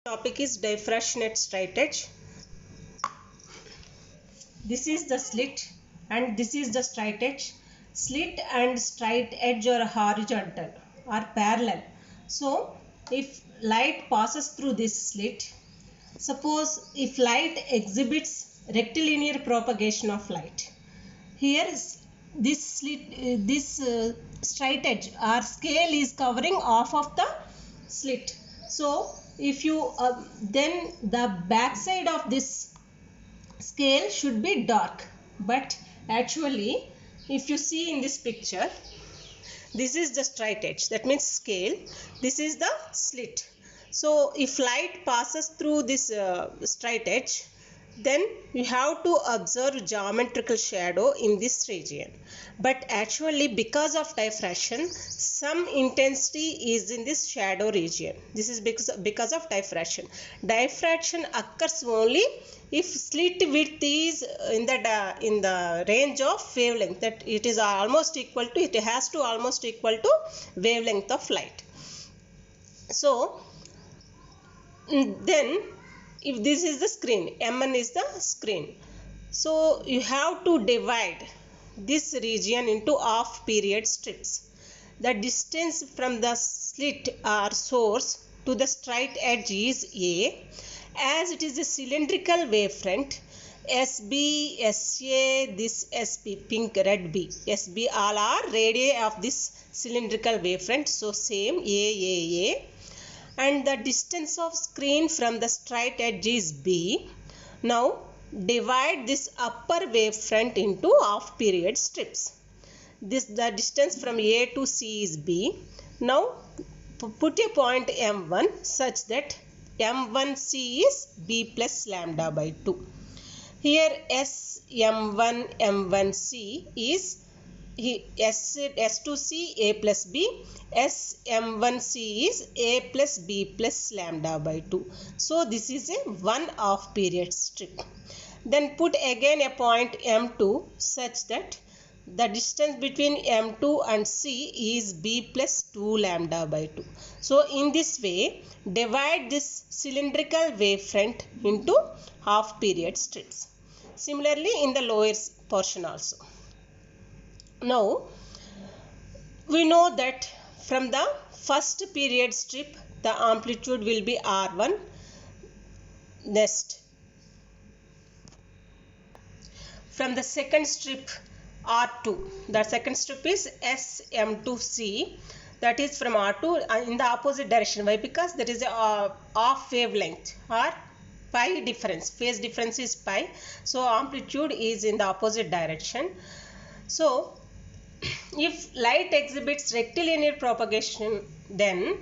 Topic is diffraction straight edge. This is the slit and this is the straight edge. Slit and straight edge are horizontal or parallel. So if light passes through this slit, suppose if light exhibits rectilinear propagation of light, here is this slit, straight edge or scale is covering half of the slit. So if you then the back side of this scale should be dark, but actually if you see in this picture, this is the straight edge, that means scale, this is the slit. So if light passes through this straight edge, then you have to observe geometrical shadow in this region. But actually because of diffraction, some intensity is in this shadow region. This is because of diffraction. Diffraction occurs only if slit width is in the range of wavelength, that it is almost equal to, it has to almost equal to wavelength of light. So then if this is the screen, M1 is the screen, so you have to divide this region into half period strips. The distance from the slit or source to the straight edge is A. As it is a cylindrical wavefront, SB, SA, this SP, pink, red B, SB all are radii of this cylindrical wavefront, so same A. And the distance of screen from the straight edge is B. Now divide this upper wavefront into half period strips. The distance from A to C is B. Now put a point M1 such that M1C is B plus lambda by 2. Here SM1 M1C is S2C A plus B, SM1C is A plus B plus lambda by 2. So this is a 1 half period strip. Then put again a point M2 such that the distance between M2 and C is B plus 2 lambda by 2. So in this way, divide this cylindrical wavefront into half period strips. Similarly in the lower portion also. Now we know that from the first period strip the amplitude will be R1. Next, from the second strip R2, the second strip is SM2C, that is from R2 in the opposite direction. Why? Because there is a off wavelength or pi difference, phase difference is pi, so amplitude is in the opposite direction. So if light exhibits rectilinear propagation, then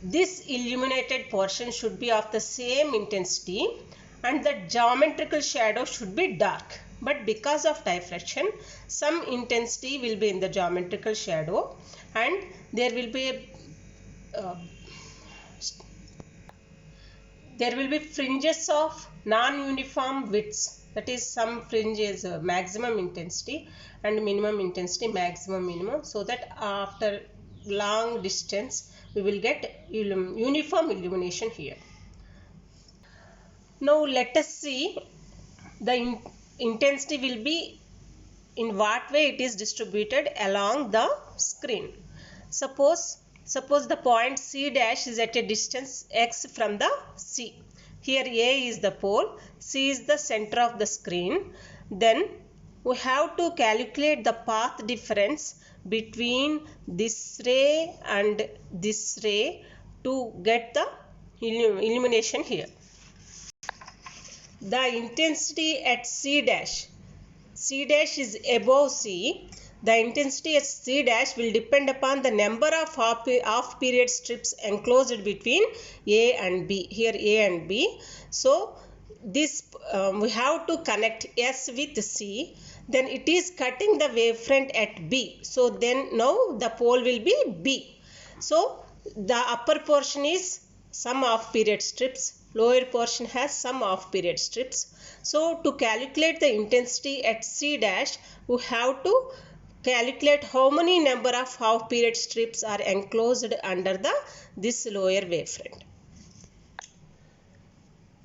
this illuminated portion should be of the same intensity and the geometrical shadow should be dark. But because of diffraction, some intensity will be in the geometrical shadow and there will be fringes of non-uniform widths, that is some fringe is maximum intensity and minimum intensity minimum, so that after long distance we will get uniform illumination here. Now let us see the intensity will be in what way it is distributed along the screen. Suppose the point C dash is at a distance x from the C. Here A is the pole, C is the center of the screen. Then we have to calculate the path difference between this ray and this ray to get the illumination here. The intensity at C dash is above C. The intensity at C dash will depend upon the number of half period strips enclosed between A and B. Here A and B. So this we have to connect S with C. Then it is cutting the wavefront at B. So then now the pole will be B. So the upper portion is some half period strips. Lower portion has some half period strips. So to calculate the intensity at C dash, we have to calculate how many number of half period strips are enclosed under this lower wavefront.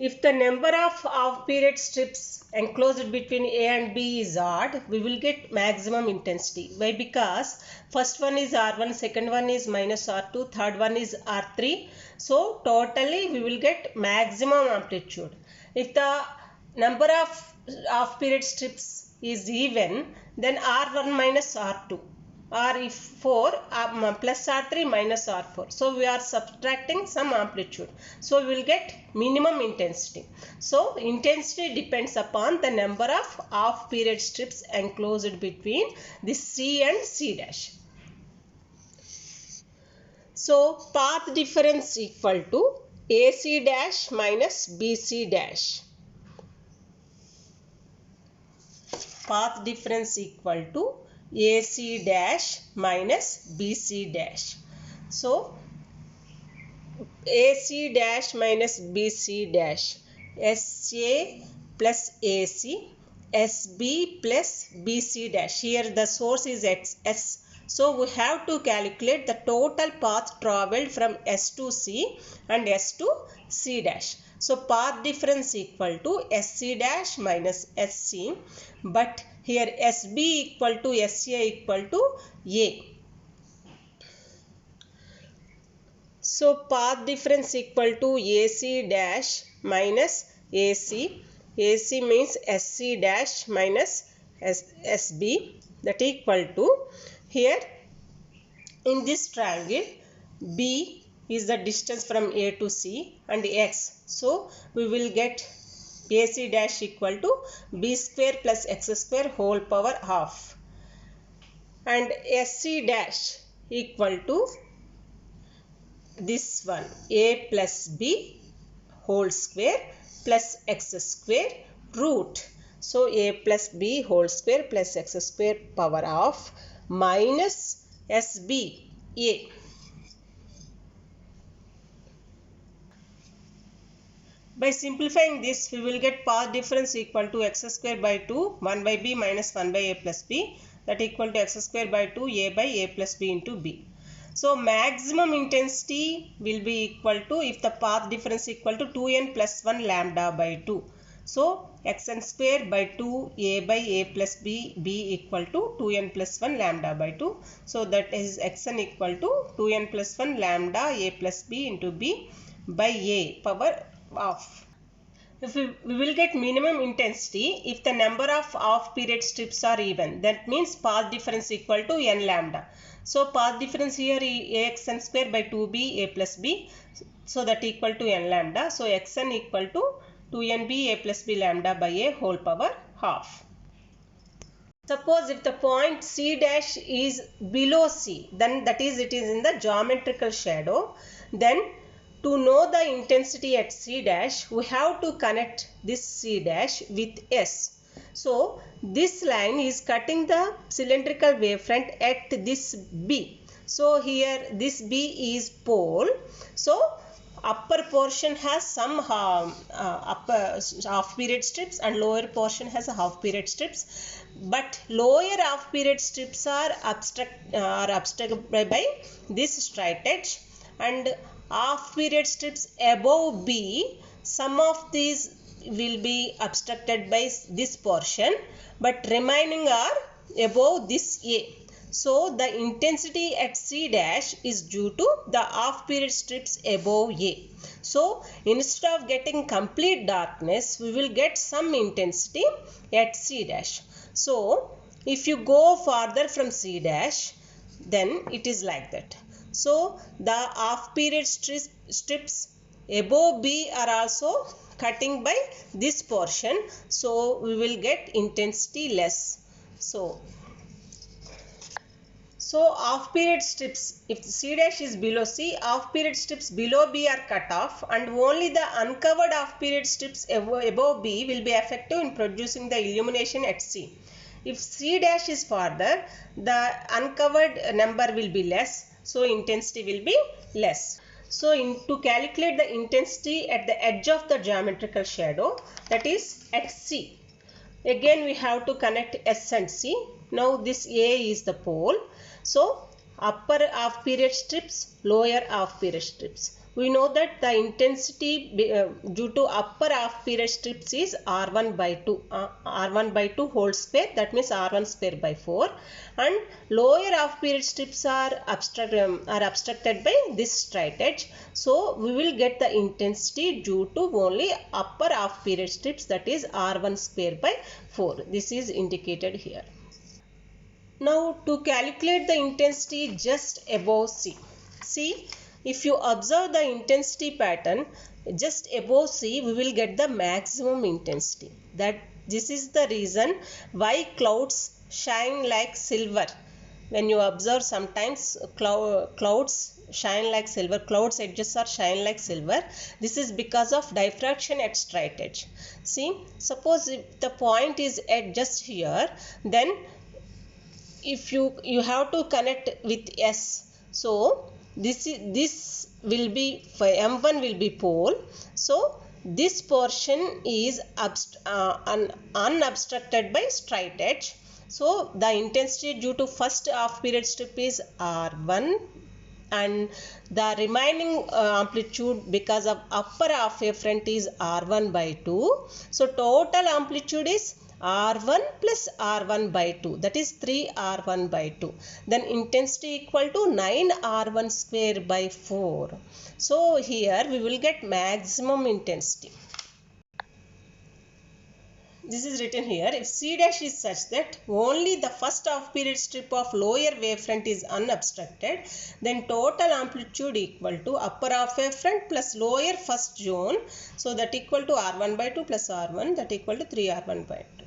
If the number of off-period strips enclosed between A and B is odd, we will get maximum intensity. Why? Because first one is R1, second one is minus R2, third one is R3. So totally we will get maximum amplitude. If the number of off-period strips is even, then R1 minus R2. Or if 4 plus R3 minus R4. So we are subtracting some amplitude. So we will get minimum intensity. So intensity depends upon the number of off-period strips enclosed between this C and C dash. So path difference equal to AC dash minus BC dash. Path difference equal to AC dash minus BC dash. So AC dash minus BC dash, SA plus AC, SB plus BC dash. Here the source is S. So we have to calculate the total path travelled from S to C and S to C dash. So path difference equal to SC dash minus SC, but here SB equal to SA equal to A. So path difference equal to AC dash minus AC. AC means SC dash minus SB, that equal to, here in this triangle B is the distance from A to C and X. So we will get AC dash equal to B square plus X square whole power half, and SC dash equal to this one A plus B whole square plus X square root. So A plus B whole square plus X square power half minus SB A. By simplifying this, we will get path difference equal to x square by 2, 1 by b minus 1 by a plus b, that equal to x square by 2 a by a plus b into b. So maximum intensity will be equal to, if the path difference equal to 2n plus 1 lambda by 2. So xn square by 2 a by a plus b, b equal to 2n plus 1 lambda by 2. So that is xn equal to 2n plus 1 lambda a plus b into b by a power off. If we will get minimum intensity if the number of off period strips are even. That means path difference equal to n lambda. So path difference here is axn square by 2b a plus b. So that equal to n lambda. So xn equal to 2nb a plus b lambda by a whole power half. Suppose if the point C dash is below C, then that is it is in the geometrical shadow, then to know the intensity at C dash, we have to connect this C dash with S. So this line is cutting the cylindrical wavefront at this B. So here this B is pole. So upper portion has some upper half period strips and lower portion has a half period strips. But lower half period strips are obstructed by this straight edge, and half period strips above B, some of these will be obstructed by this portion, but remaining are above this A. So the intensity at C dash is due to the half period strips above A. So instead of getting complete darkness, we will get some intensity at C dash. So if you go farther from C dash, then it is like that. So the half period strips above B are also cutting by this portion. So we will get intensity less. So half period strips, if C dash is below C, half period strips below B are cut off, and only the uncovered half period strips above B will be effective in producing the illumination at C. If C dash is farther, the uncovered number will be less. So intensity will be less. So to calculate the intensity at the edge of the geometrical shadow, that is at C, again we have to connect S and C. Now this A is the pole. So upper half period strips, lower half period strips. we know that the intensity due to upper half period strips is R1 by 2, R1 by 2 whole square, that means R1 square by 4, and lower half period strips are obstructed by this straight edge. So we will get the intensity due to only upper half period strips, that is R1 square by 4. This is indicated here. Now to calculate the intensity just above C. See, if you observe the intensity pattern just above C, we will get the maximum intensity. This is the reason why clouds shine like silver. When you observe, sometimes clouds shine like silver, clouds edges are shine like silver. This is because of diffraction at straight edge. See, suppose if the point is at just here, then if you have to connect with S, so this will be M1 will be pole, so this portion is unobstructed by straight edge. So the intensity due to first half period strip is R1, and the remaining amplitude because of upper half wave front is R1 by 2. So total amplitude is R1 plus R1 by 2, that is 3R1 by 2. Then intensity equal to 9R1 square by 4. So here we will get maximum intensity. This is written here. If C dash is such that only the first half period strip of lower wavefront is unobstructed, then total amplitude equal to upper half wavefront plus lower first zone. So that equal to R1 by 2 plus R1, that equal to 3R1 by 2.